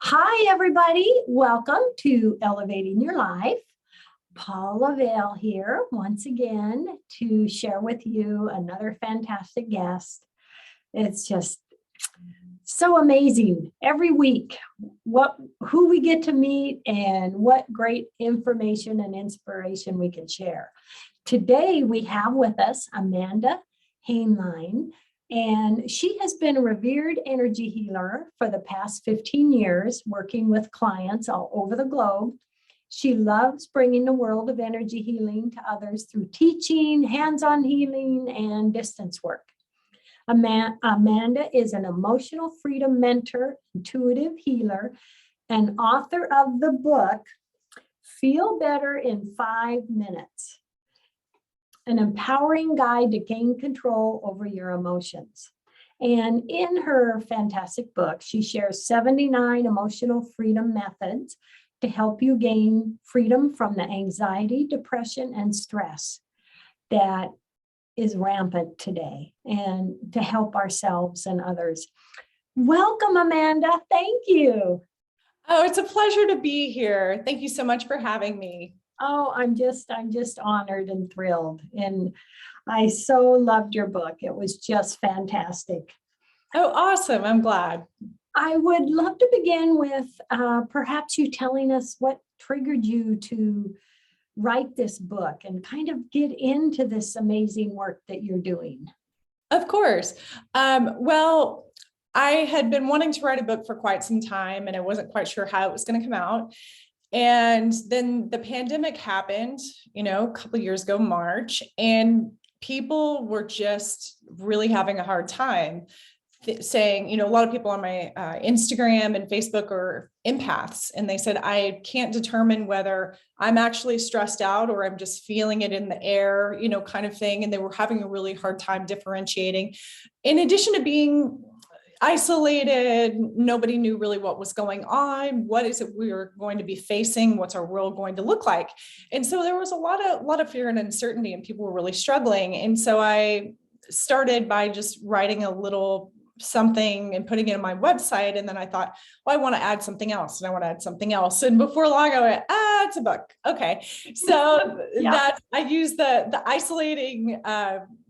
Hi, everybody. Welcome to Elevating Your Life. Paula Vail here once again to share with you another fantastic guest. It's just so amazing every week who we get to meet and what great information and inspiration we can share. Today we have with us Amanda Hainline, and she has been a revered energy healer for the past 15 years, working with clients all over the globe. She loves bringing the world of energy healing to others through teaching, hands-on healing, and distance work. Amanda is an emotional freedom mentor, intuitive healer, and author of the book, Feel Better in 5 Minutes, an empowering guide to gain control over your emotions. And in her fantastic book, she shares 79 emotional freedom methods to help you gain freedom from the anxiety, depression, and stress that is rampant today, and to help ourselves and others. Welcome, Amanda. Thank you. Oh, it's a pleasure to be here. Thank you so much for having me. Oh, I'm just honored and thrilled. And I so loved your book. It was just fantastic. Oh, awesome. I'm glad. I would love to begin with perhaps you telling us what triggered you to write this book and kind of get into this amazing work that you're doing. Of course. Well, I had been wanting to write a book for quite some time, and I wasn't quite sure how it was going to come out. And then the pandemic happened, a couple of years ago, March, and people were just really having a hard time saying, a lot of people on my Instagram and Facebook are empaths. And they said, I can't determine whether I'm actually stressed out or I'm just feeling it in the air, kind of thing. And they were having a really hard time differentiating. In addition to being isolated, nobody knew really what was going on. What is it we were going to be facing? What's our world going to look like? And so there was a lot of fear and uncertainty, and people were really struggling. And so I started by just writing a little something and putting it on my website. And then I thought, well, I want to add something else, and I want to add something else. And before long I went, it's a book. Okay. So that I use the isolating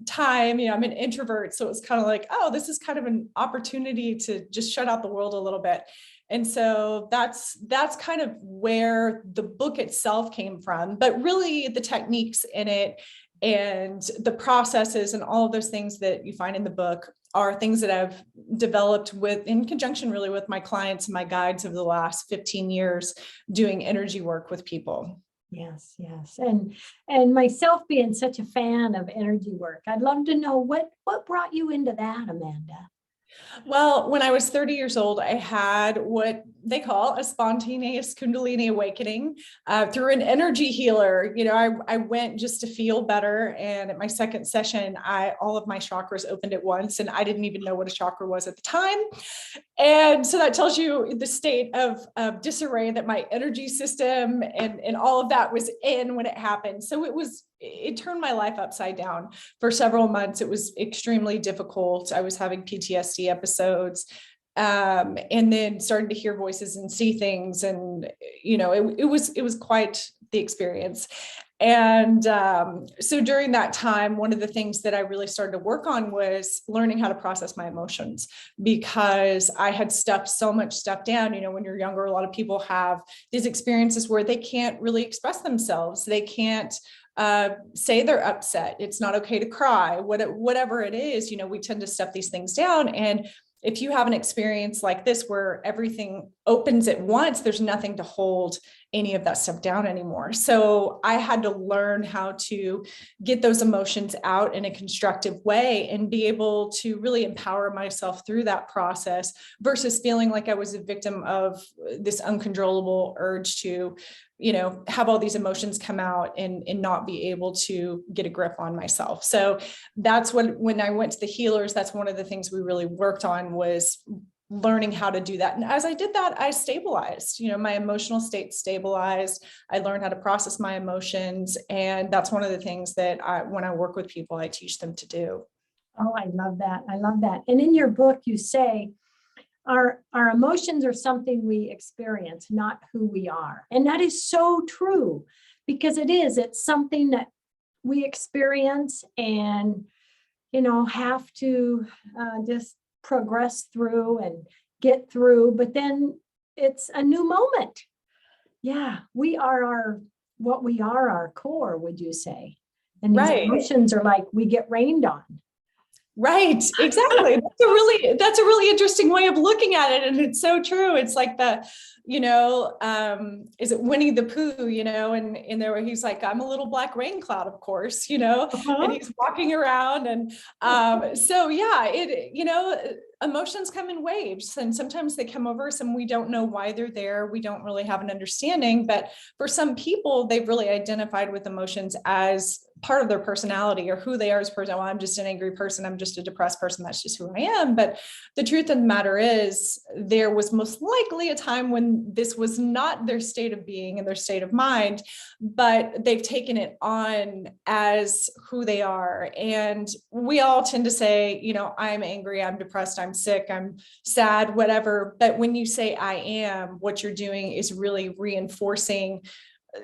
time, I'm an introvert. So it's kind of like, this is kind of an opportunity to just shut out the world a little bit. And so that's kind of where the book itself came from, but really the techniques in it and the processes and all of those things that you find in the book are things that I've developed in conjunction really with my clients and my guides over the last 15 years doing energy work with people. Yes. And myself being such a fan of energy work, I'd love to know what brought you into that, Amanda? Well, when I was 30 years old, I had what they call a spontaneous Kundalini awakening through an energy healer. I went just to feel better. And at my second session, all of my chakras opened at once, and I didn't even know what a chakra was at the time. And so that tells you the state of disarray that my energy system and all of that was in when it happened. So it turned my life upside down for several months. It was extremely difficult. I was having PTSD episodes, and then started to hear voices and see things. And, it was quite the experience. And so during that time, one of the things that I really started to work on was learning how to process my emotions, because I had stuffed so much stuff down. When you're younger, a lot of people have these experiences where they can't really express themselves. They can't say they're upset. It's not okay to cry, whatever it is, we tend to stuff these things down. And if you have an experience like this, where everything opens at once, there's nothing to hold any of that stuff down anymore. So I had to learn how to get those emotions out in a constructive way and be able to really empower myself through that process, versus feeling like I was a victim of this uncontrollable urge to, have all these emotions come out and not be able to get a grip on myself. So that's when I went to the healers, that's one of the things we really worked on, was learning how to do that. And as I did that, I stabilized, my emotional state stabilized. I learned how to process my emotions. And that's one of the things that when I work with people, I teach them to do. Oh, I love that. I love that. And in your book, you say, our emotions are something we experience, not who we are. And that is so true, because it's something that we experience and, have to just progress through and get through, but then it's a new moment. Yeah, we are what we are, our core, would you say? And these emotions are like we get rained on. Right, exactly. That's a really interesting way of looking at it. And it's so true. It's like is it Winnie the Pooh, and in there where he's like, I'm a little black rain cloud, of course, and he's walking around. And so yeah, emotions come in waves, and sometimes they come over us and we don't know why they're there. We don't really have an understanding, but for some people, they've really identified with emotions as part of their personality or who they are as a person. Well, I'm just an angry person. I'm just a depressed person. That's just who I am. But the truth of the matter is, there was most likely a time when this was not their state of being and their state of mind, but they've taken it on as who they are. And we all tend to say, I'm angry, I'm depressed, I'm sick, I'm sad, whatever. But when you say I am, what you're doing is really reinforcing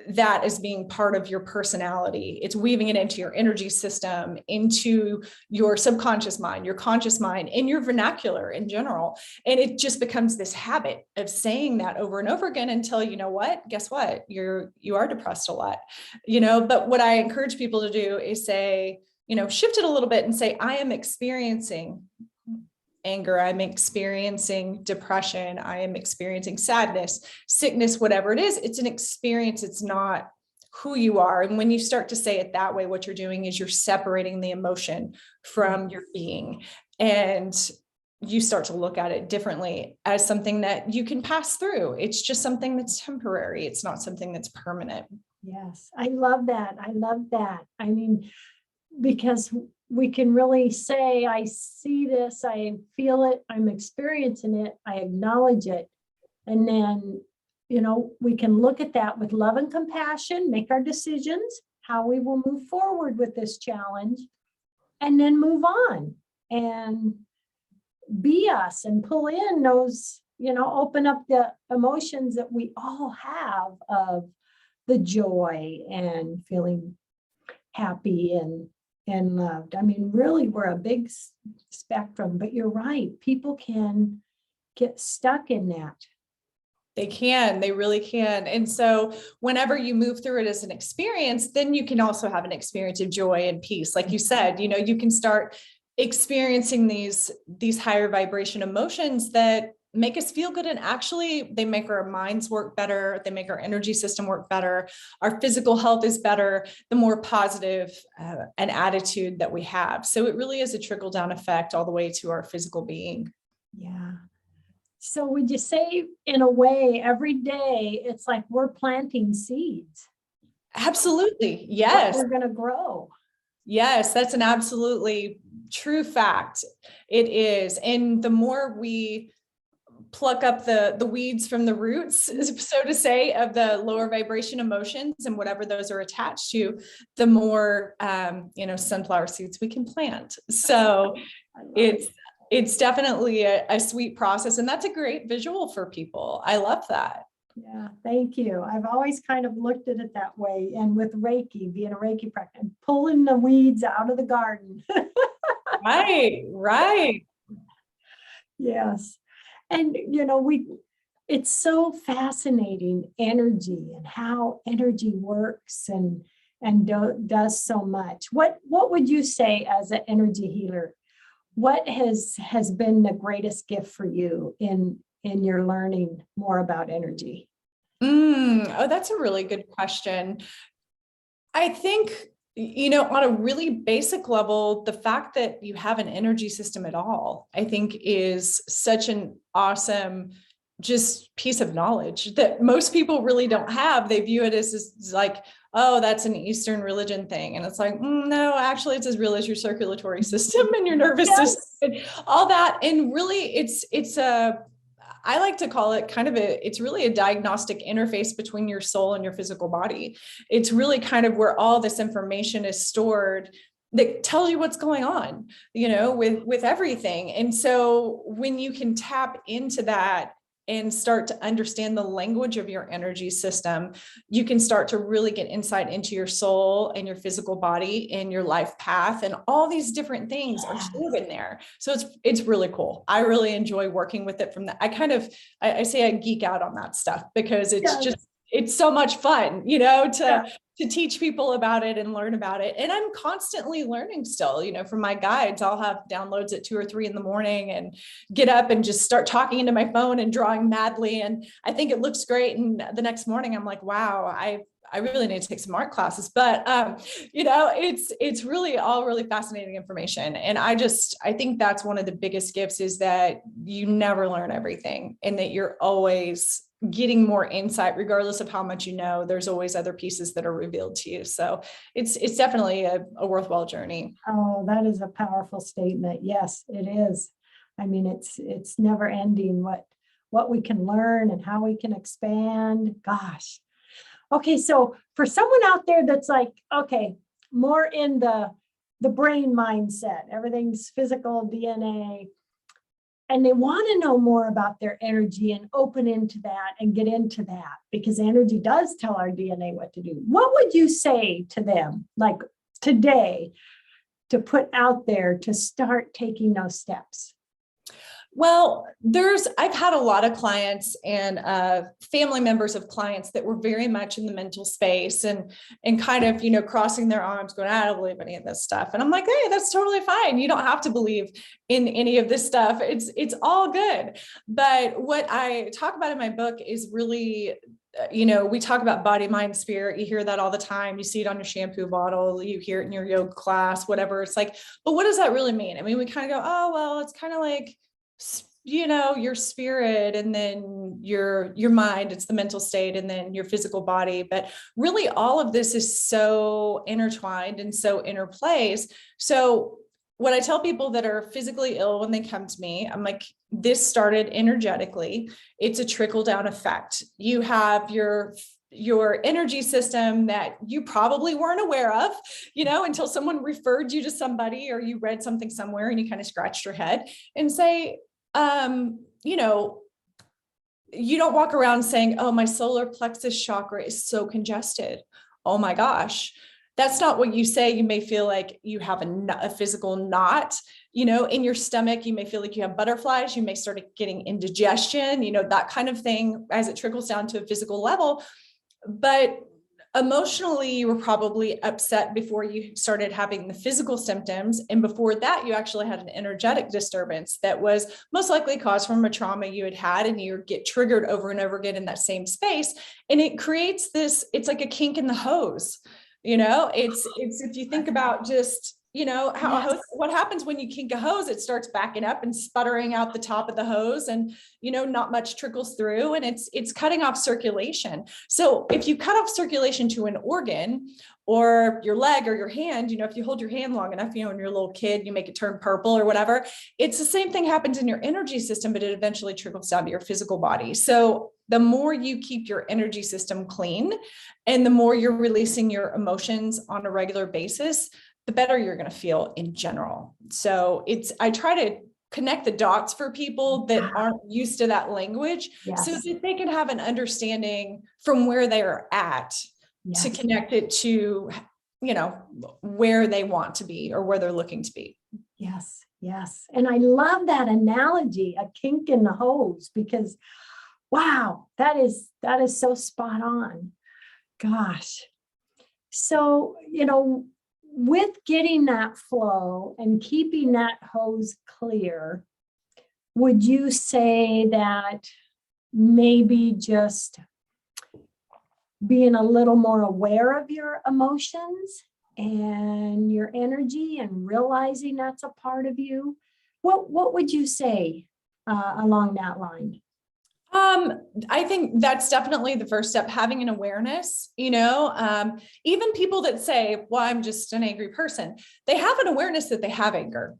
that as being part of your personality. It's weaving it into your energy system, into your subconscious mind, your conscious mind, and your vernacular in general. And it just becomes this habit of saying that over and over again until, guess what? You are depressed a lot, but what I encourage people to do is say, shift it a little bit and say, I am experiencing anger, I'm experiencing depression, I am experiencing sadness, sickness, whatever it is. It's an experience. It's not who you are. And when you start to say it that way, what you're doing is you're separating the emotion from your being. And you start to look at it differently as something that you can pass through. It's just something that's temporary. It's not something that's permanent. Yes, I love that. I love that. I mean, because we can really say, I see this, I feel it, I'm experiencing it, I acknowledge it. And then, we can look at that with love and compassion, make our decisions, how we will move forward with this challenge, and then move on and be us and pull in those, open up the emotions that we all have of the joy and feeling happy and loved. I mean, really, we're a big spectrum, but you're right. People can get stuck in that. They really can. And so whenever you move through it as an experience, then you can also have an experience of joy and peace. Like you said, you can start experiencing these higher vibration emotions that make us feel good. And actually they make our minds work better. They make our energy system work better. Our physical health is better, the more positive an attitude that we have. So it really is a trickle down effect all the way to our physical being. Yeah. So would you say, in a way, every day, it's like we're planting seeds? Absolutely. Yes. We're going to grow. Yes, that's an absolutely true fact. It is. And the more we pluck up the weeds from the roots, so to say, of the lower vibration emotions and whatever those are attached to, the more, sunflower seeds we can plant. So it's definitely a sweet process. And that's a great visual for people. I love that. Yeah, thank you. I've always kind of looked at it that way. And with Reiki, being a Reiki practitioner, pulling the weeds out of the garden. Right. Yes. And, it's so fascinating, energy and how energy works and does so much. What would you say as an energy healer? What has been the greatest gift for you in your learning more about energy? Oh, that's a really good question. I think, on a really basic level, the fact that you have an energy system at all, I think is such an awesome just piece of knowledge that most people really don't have. They view it as like, oh, that's an Eastern religion thing. And it's like, no, actually it's as real as your circulatory system and your nervous system and all that. And really I like to call it it's really a diagnostic interface between your soul and your physical body. It's really kind of where all this information is stored that tells you what's going on, with everything. And so when you can tap into that and start to understand the language of your energy system, you can start to really get insight into your soul and your physical body and your life path, and all these different things are stored in there. So it's really cool. I really enjoy working with it from that. I say I geek out on that stuff because it's so much fun, to teach people about it and learn about it. And I'm constantly learning still, from my guides. I'll have downloads at 2 or 3 in the morning and get up and just start talking into my phone and drawing madly. And I think it looks great. And the next morning I'm like, wow, I really need to take some art classes, but it's really all really fascinating information. And I think that's one of the biggest gifts, is that you never learn everything, and that you're always getting more insight. Regardless of how much there's always other pieces that are revealed to you. So it's definitely a worthwhile journey. Oh, that is a powerful statement. Yes, it is. I mean, it's never ending what we can learn and how we can expand. Gosh. Okay, so for someone out there that's like, okay, more in the brain mindset, everything's physical, DNA, and they want to know more about their energy and open into that and get into that, because energy does tell our DNA what to do. What would you say to them, like today, to put out there to start taking those steps? Well, I've had a lot of clients and family members of clients that were very much in the mental space and kind of, crossing their arms going, I don't believe any of this stuff. And I'm like, hey, that's totally fine. You don't have to believe in any of this stuff. It's all good. But what I talk about in my book is really, we talk about body, mind, spirit. You hear that all the time. You see it on your shampoo bottle, you hear it in your yoga class, whatever. It's like, but what does that really mean? I mean, we kind of go, oh, well, it's kind of like, your spirit, and then your mind, it's the mental state, and then your physical body. But really all of this is so intertwined and so interplays. So what I tell people that are physically ill when they come to me, I'm like, this started energetically. It's a trickle down effect. You have your energy system that you probably weren't aware of, until someone referred you to somebody, or you read something somewhere and you kind of scratched your head and say, you don't walk around saying, oh, my solar plexus chakra is so congested. Oh my gosh. That's not what you say. You may feel like you have a physical knot, in your stomach. You may feel like you have butterflies. You may start getting indigestion, that kind of thing as it trickles down to a physical level. But emotionally, you were probably upset before you started having the physical symptoms. And before that, you actually had an energetic disturbance that was most likely caused from a trauma you had, and you get triggered over and over again in that same space. And it creates it's like a kink in the hose. It's if you think about just, what happens when you kink a hose, it starts backing up and sputtering out the top of the hose, and, not much trickles through, and it's cutting off circulation. So if you cut off circulation to an organ, or your leg or your hand, if you hold your hand long enough, when you're a little kid, you make it turn purple or whatever, it's the same thing happens in your energy system, but it eventually trickles down to your physical body. So the more you keep your energy system clean, and the more you're releasing your emotions on a regular basis, the better you're going to feel in general. So I try to connect the dots for people that aren't used to that language, so that they can have an understanding from where they're at to connect it to, where they want to be or where they're looking to be. Yes. Yes. And I love that analogy, a kink in the hose, because wow, that is so spot on. Gosh. So, with getting that flow and keeping that hose clear, would you say that maybe just being a little more aware of your emotions and your energy and realizing that's a part of you? What would you say along that line? I think that's definitely the first step, having an awareness, even people that say, well, I'm just an angry person, they have an awareness that they have anger.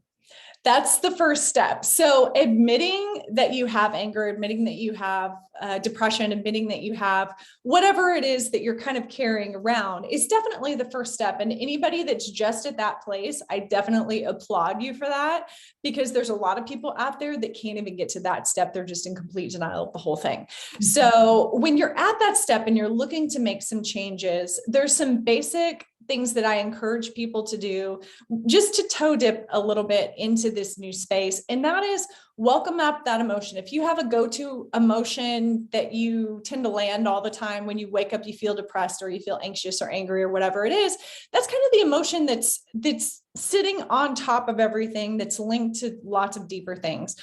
That's the first step. So admitting that you have anger, admitting that you have depression, admitting that you have whatever it is that you're kind of carrying around is definitely the first step. And anybody that's just at that place, I definitely applaud you for that, because there's a lot of people out there that can't even get to that step. They're just in complete denial of the whole thing. So when you're at that step and you're looking to make some changes, there's some basic things that I encourage people to do just to toe dip a little bit into this new space. And that is welcome up that emotion. If you have a go-to emotion that you tend to land all the time, when you wake up, you feel depressed or you feel anxious or angry or whatever it is, that's kind of the emotion that's sitting on top of everything, that's linked to lots of deeper things.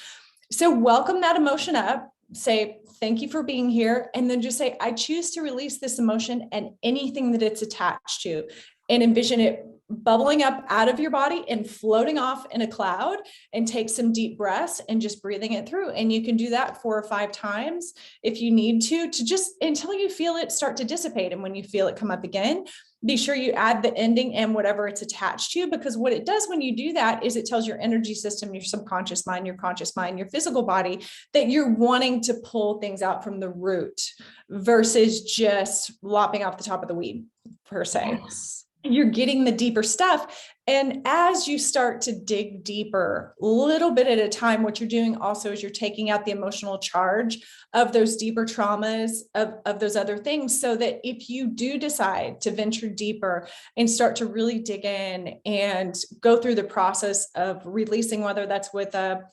So welcome that emotion up. Say, thank you for being here. And then just say, I choose to release this emotion and anything that it's attached to, and envision it bubbling up out of your body and floating off in a cloud, and take some deep breaths and just breathing it through. And you can do that 4 or 5 times if you need to just until you feel it start to dissipate. And when you feel it come up again, be sure you add the ending and whatever it's attached to, because what it does when you do that is it tells your energy system, your subconscious mind, your conscious mind, your physical body, that you're wanting to pull things out from the root versus just lopping off the top of the weed, per se. Yes. You're getting the deeper stuff. And as you start to dig deeper, little bit at a time, what you're doing also is you're taking out the emotional charge of those deeper traumas, of those other things, so that if you do decide to venture deeper and start to really dig in and go through the process of releasing, whether that's with a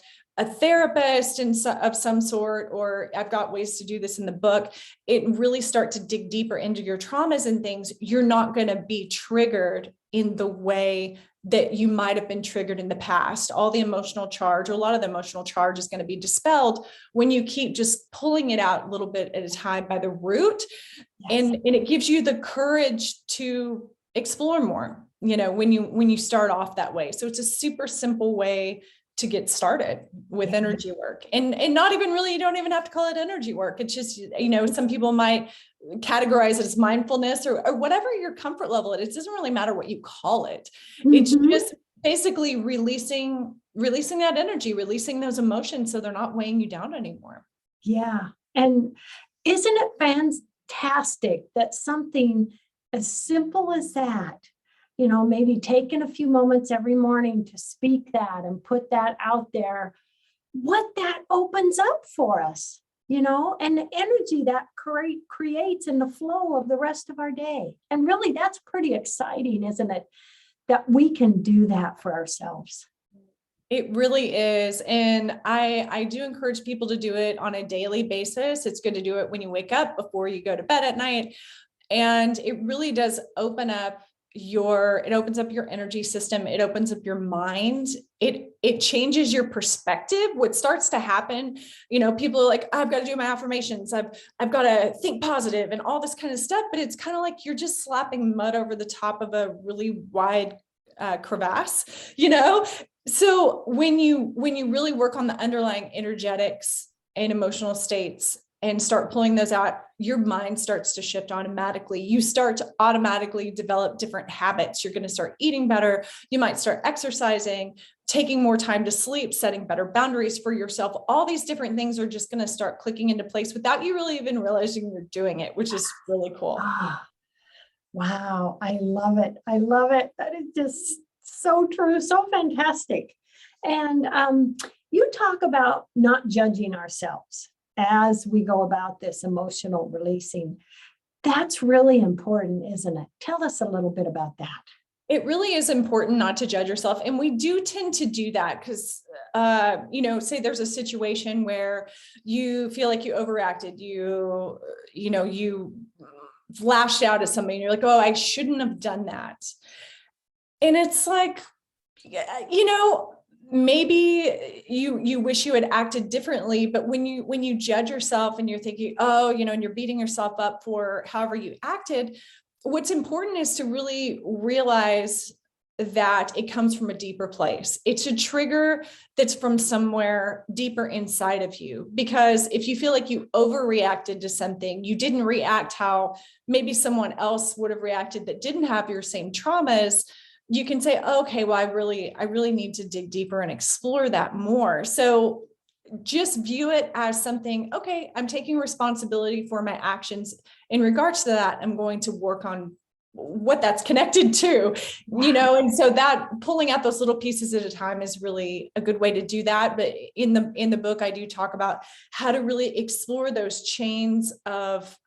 therapist of some sort, or I've got ways to do this in the book, it really start to dig deeper into your traumas and things, you're not going to be triggered in the way that you might have been triggered in the past. All the emotional charge, or a lot of the emotional charge, is going to be dispelled when you keep just pulling it out a little bit at a time by the root. Yes. And it gives you the courage to explore more, when you start off that way. So it's a super simple way to get started with energy work, and not even really, you don't even have to call it energy work. It's just, some people might categorize it as mindfulness or whatever your comfort level is. It doesn't really matter what you call it. It's just basically releasing that energy, releasing those emotions, so they're not weighing you down anymore. Yeah. And isn't it fantastic that something as simple as that, maybe taking a few moments every morning to speak that and put that out there, what that opens up for us, and the energy that creates in the flow of the rest of our day. And really, that's pretty exciting, isn't it? That we can do that for ourselves. It really is. And I do encourage people to do it on a daily basis. It's good to do it when you wake up, before you go to bed at night. And it really does open up it opens up your energy system. It opens up your mind. It changes your perspective. What starts to happen, people are like, I've got to do my affirmations. I've got to think positive and all this kind of stuff. But it's kind of like you're just slapping mud over the top of a really wide crevasse, So when you really work on the underlying energetics and emotional states and start pulling those out, your mind starts to shift automatically. You start to automatically develop different habits. You're going to start eating better. You might start exercising, taking more time to sleep, setting better boundaries for yourself. All these different things are just going to start clicking into place without you really even realizing you're doing it, which is really cool. Wow. I love it. I love it. That is just so true. So fantastic. And you talk about not judging ourselves as we go about this emotional releasing. That's really important, isn't it? Tell us a little bit about that. It really is important not to judge yourself. And we do tend to do that because, say there's a situation where you feel like you overreacted, you lashed out at somebody and you're like, oh, I shouldn't have done that. And it's like, maybe you wish you had acted differently, but when you judge yourself and you're thinking, oh, and you're beating yourself up for however you acted, what's important is to really realize that it comes from a deeper place. It's a trigger that's from somewhere deeper inside of you. Because if you feel like you overreacted to something, you didn't react how maybe someone else would have reacted that didn't have your same traumas, you can say, okay, well, I really need to dig deeper and explore that more. So just view it as something, okay, I'm taking responsibility for my actions. In regards to that, I'm going to work on what that's connected to, and so that pulling out those little pieces at a time is really a good way to do that. But in the book, I do talk about how to really explore those chains of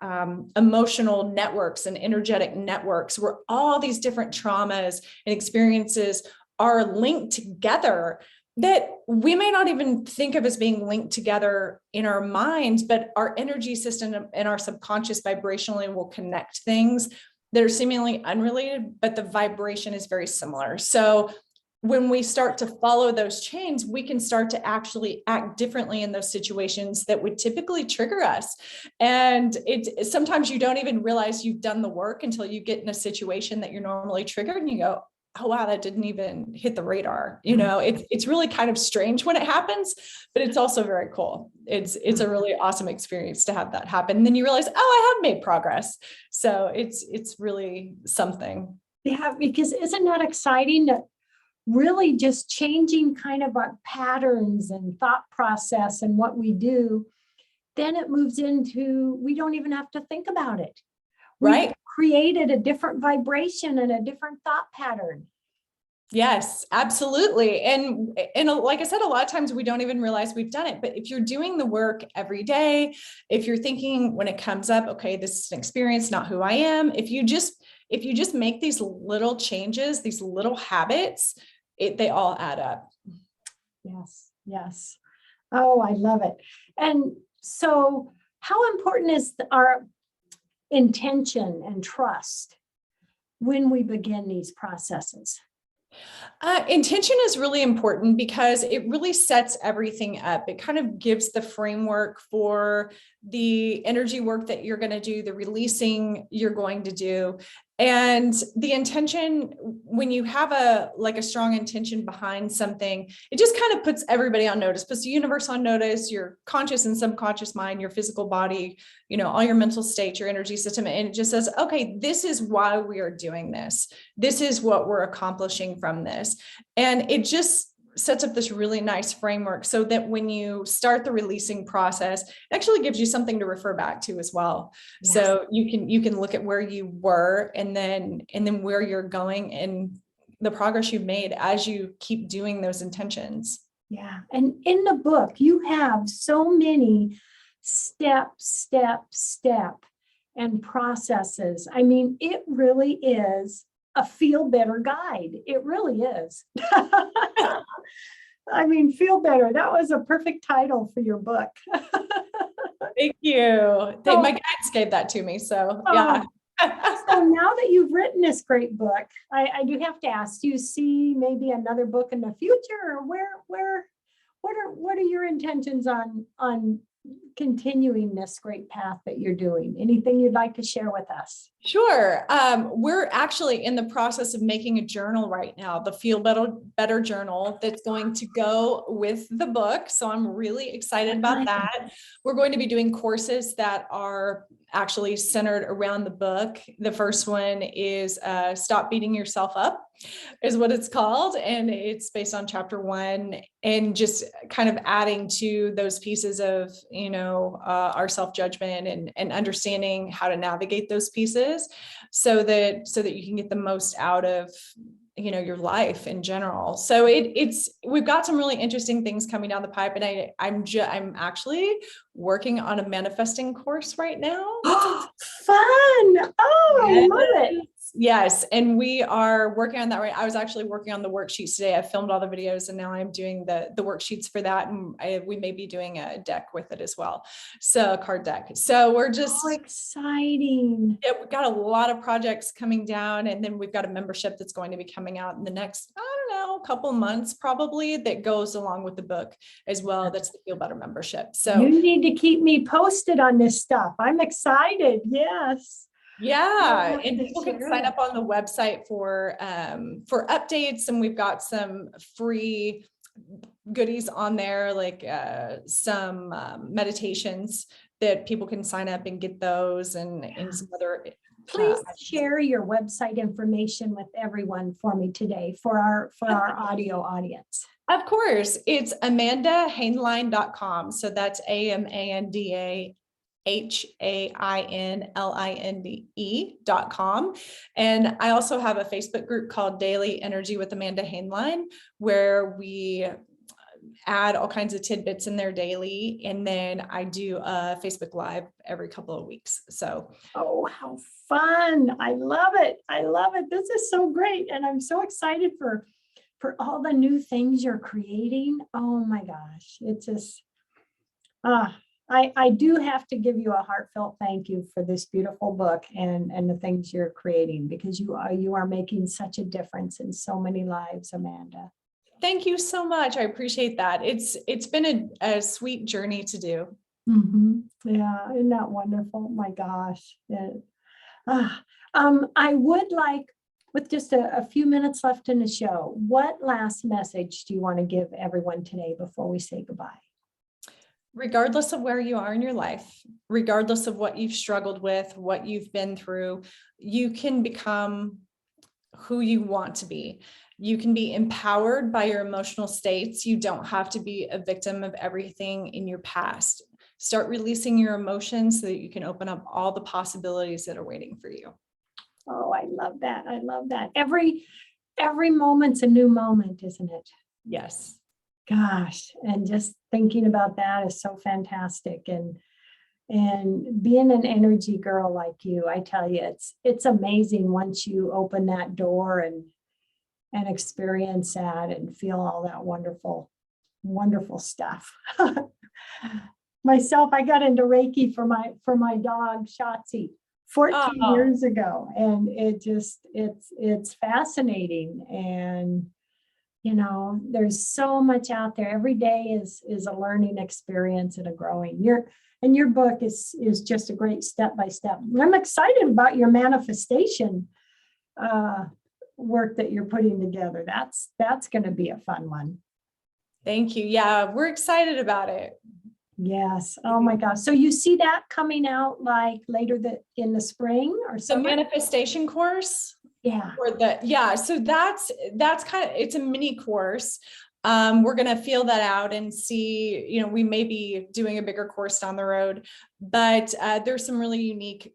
emotional networks and energetic networks, where all these different traumas and experiences are linked together, that we may not even think of as being linked together in our minds, but our energy system and our subconscious vibrationally will connect things that are seemingly unrelated, but the vibration is very similar. So when we start to follow those chains, we can start to actually act differently in those situations that would typically trigger us. And sometimes you don't even realize you've done the work until you get in a situation that you're normally triggered and you go, oh, wow, that didn't even hit the radar. It's really kind of strange when it happens, but it's also very cool. It's a really awesome experience to have that happen. And then you realize, oh, I have made progress. So it's really something. Yeah, because isn't that exciting that really just changing kind of our patterns and thought process and what we do, then it moves into, we don't even have to think about it. Right. Created a different vibration and a different thought pattern. Yes, absolutely. And like I said, a lot of times we don't even realize we've done it. But if you're doing the work every day, if you're thinking when it comes up, okay, this is an experience, not who I am. If you just make these little changes, these little habits, they all add up. Yes, yes. Oh, I love it. And so how important is our intention and trust when we begin these processes? Intention is really important because it really sets everything up. It kind of gives the framework for the energy work that you're going to do, the releasing you're going to do. And the intention, when you have a strong intention behind something, it just kind of puts everybody on notice, puts the universe on notice, your conscious and subconscious mind, your physical body, all your mental state, your energy system. And it just says, okay, this is why we are doing this. This is what we're accomplishing from this. And it just sets up this really nice framework so that when you start the releasing process, it actually gives you something to refer back to as well. Yes. So you can look at where you were and then where you're going and the progress you've made as you keep doing those intentions. Yeah. And in the book, you have so many step and processes. I mean, it really is a feel better guide. It really is. I mean, feel better. That was a perfect title for your book. Thank you. My guides gave that to me. So yeah. So now that you've written this great book, I do have to ask, do you see maybe another book in the future, or what are your intentions on continuing this great path that you're doing? Anything you'd like to share with us? Sure. We're actually in the process of making a journal right now, the Feel Better journal that's going to go with the book. So I'm really excited about that. We're going to be doing courses that are actually centered around the book. The first one is Stop Beating Yourself Up, is what it's called. And it's based on chapter 1 and just kind of adding to those pieces of, our self-judgment and understanding how to navigate those pieces so that you can get the most out of your life in general. So we've got some really interesting things coming down the pipe, and I'm actually working on a manifesting course right now. Fun! Oh, I love it. Yes, and we are working on that. Right, I was actually working on the worksheets today. I filmed all the videos, and now I'm doing the worksheets for that. And we may be doing a deck with it as well, so a card deck. So we're just exciting. Yeah, we've got a lot of projects coming down, and then we've got a membership that's going to be coming out in the next, couple months probably, that goes along with the book as well. That's the Feel Better membership. So you need to keep me posted on this stuff. I'm excited. Yes. Yeah, and people can sign up on the website for updates, and we've got some free goodies on there, like some meditations that people can sign up and get those, and some other Please share your website information with everyone for me today for our audio audience. Of course, it's amandahainline.com. So that's AmandaHainline.com. And I also have a Facebook group called Daily Energy with Amanda Hainline, where we add all kinds of tidbits in there daily. And then I do a Facebook Live every couple of weeks. So, oh, how fun. I love it. I love it. This is so great. And I'm so excited for all the new things you're creating. Oh my gosh. It's just, I do have to give you a heartfelt thank you for this beautiful book and the things you're creating, because you are making such a difference in so many lives, Amanda. Thank you so much. I appreciate that. It's been a sweet journey to do. Mm-hmm. Yeah, isn't that wonderful? My gosh. Yeah. I would like, with just a few minutes left in the show, what last message do you want to give everyone today before we say goodbye? Regardless of where you are in your life, regardless of what you've struggled with, what you've been through, you can become who you want to be. You can be empowered by your emotional states. You don't have to be a victim of everything in your past. Start releasing your emotions so that you can open up all the possibilities that are waiting for you. Oh, I love that. I love that. Every moment's a new moment, isn't it? Yes. Gosh, and just thinking about that is so fantastic. And being an energy girl like you, I tell you, it's amazing once you open that door and experience that and feel all that wonderful, wonderful stuff. Myself, I got into Reiki for my dog Shotzi 14 years ago, and it's fascinating. And you know, there's so much out there. Every day is a learning experience and a growing. Your book is just a great step-by-step. I'm excited about your manifestation work that you're putting together. That's going to be a fun one. Thank you. Yeah, we're excited about it. Yes. Oh my gosh. So you see that coming out like later in the spring or something? The manifestation course. Yeah. So that's kind of, it's a mini course. We're going to feel that out and see, you know, we may be doing a bigger course down the road, but there's some really unique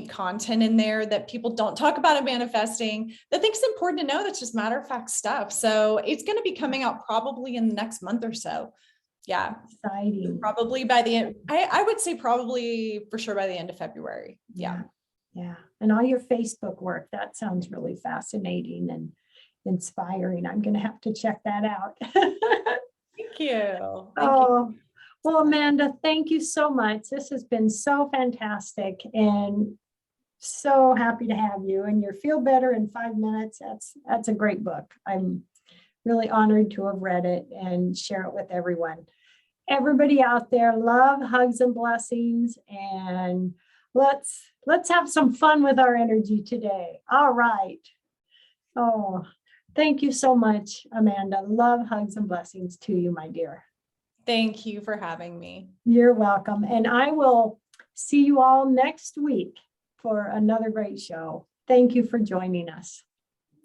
content in there that people don't talk about in manifesting that I think is important to know. That's just matter of fact stuff. So it's going to be coming out probably in the next month or so. Yeah. Exciting. Probably by the end, I would say probably for sure by the end of February. Yeah. Yeah. And all your Facebook work, that sounds really fascinating and inspiring. I'm going to have to check that out. Thank you. Thank you. Well, Amanda, thank you so much. This has been so fantastic and so happy to have you. And your Feel Better in 5 Minutes, that's a great book. I'm really honored to have read it and share it with everyone. Everybody out there, love, hugs, and blessings. And let's have some fun with our energy today. All right. Oh, thank you so much, Amanda. Love, hugs, and blessings to you, my dear. Thank you for having me. You're welcome. And I will see you all next week for another great show. Thank you for joining us.